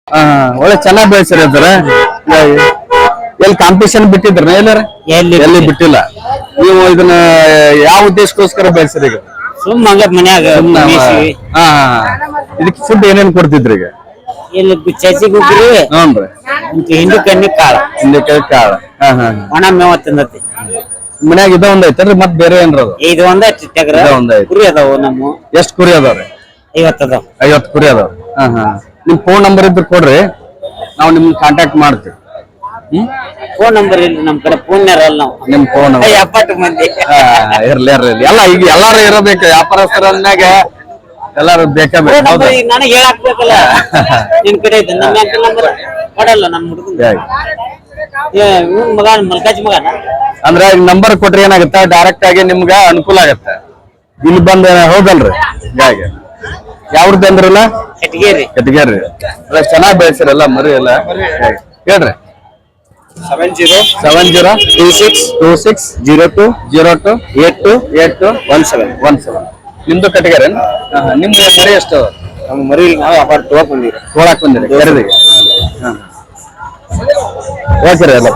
ಒಳ್ಳೆ ಚೆನ್ನಾಗಿ ಬೆಳೆಸಿರಿ ಅಂತಾರೆ. ಎಲ್ಲಿ ಕಾಂಪಿಟೇಷನ್ ಬಿಟ್ಟಿದ್ರ ಎಲ್ಲಾರ? ಎಲ್ಲಿ ಬಿಟ್ಟಿಲ್ಲ. ನೀವು ಇದನ್ನ ಯಾವ ಉದ್ದೇಶಕ್ಕೋಸ್ಕರ ಬೆಳೆಸಿರಿ ಈಗ? ಸುಮ್ಮ ಹಂಗ ಮನ್ಯಾಗ ಇದಕ್ಕೆ ಫುಡ್ ಏನೇನ್ ಕೊಡ್ತಿದ್ರಿ ಈಗ? ಇಲ್ಲಿ ಚಚಿ ಗುಗ್ರಿ ಹಿಂಡಿ ಕಣ್ಣಿ ಕಾಳ ಕಾಳ ಒಣ ಮೇವ ತಿಂದತಿ. ಮನ್ಯಾಗ ಇದ ಒಂದ್ ಐತಲ್ರಿ ಮತ್ ಬೇರೆ ಏನ್ರ ಇದು ಒಂದ ಕುರಿ ಅದಾವ ನಮ್ಮ. ಎಷ್ಟ್ ಕುರಿ ಅದಾವ್ರಿ? 50 ಅದಾವ. 50 ಕುರಿ ಅದಾವ. ನಿಮ್ ಫೋನ್ ನಂಬರ್ ಇದ್ರೆ ಕೊಡ್ರಿ, ನಾವು ನಿಮ್ಗೆ ಕಾಂಟ್ಯಾಕ್ಟ್ ಮಾಡ್ತೀವಿ. ಫೋನ್ ನಂಬರ್ ಇಲ್ಲ ನಮ್ ಕಡೆ, ಫೋನ್ ಇರಲ್ಲ ನಾವು. ನಿಮ್ ಫೋನ್ 70 ಮಂದಿ ಇರ್ಲಿ ಎಲ್ಲ ಈಗ ಎಲ್ಲಾರು ಇರಬೇಕು. ವ್ಯಾಪಾರಸ್ಥರ ಅಂದಾಗ ಎಲ್ಲಾರು ಬೇಕಾ ನನಗೆ ಹೇಳಾಕ್ಬೇಕಲ್ಲ. ನಿನ್ ಕಡೆ ಇದೆ ನಮ್ಮ ನಂಬರ್ ಕೊಡಲ್ಲ ನಮ್ಮ ಹುಡುಗ ಮಗ ಮಲ್ಕಾಜ್ ಮಗನ. ಅಂದ್ರೆ ಈಗ ನಂಬರ್ ಕೊಟ್ರಿ ಏನಾಗುತ್ತೆ, ಡೈರೆಕ್ಟ್ ಆಗಿ ನಿಮ್ಗ ಅನುಕೂಲ ಆಗತ್ತೆ. ಇಲ್ಲಿ ಬಂದ ಹೋಗಲ್ರಿ ಹೀಗಾಗಿ. ಯಾವ್ದು ಅಂದ್ರಲ್ಲ? ಕಟ್ಗೇರಿ. ಕಟ್ಗೇರಿ. ಚೆನ್ನಾಗಿ ಬೆಳೆಸಿರಲ್ಲ ಮರಿ ಎಲ್ಲ. ಹೇಳ್ರಿ. 702602028217. ನಿಮ್ದು ಕಟ್ಗೇರಿ? ನಿಮ್ ಮರಿ ಎಷ್ಟು? ನಮ್ಮ ಮರಿ ನಾವು ವ್ಯಾಪಾರ ತೊಗೊಳಕ್ ಬಂದಿರಿ. ಖರೀದಿಗೆ. ಓಕೆ ರೀ ಎಲ್ಲ.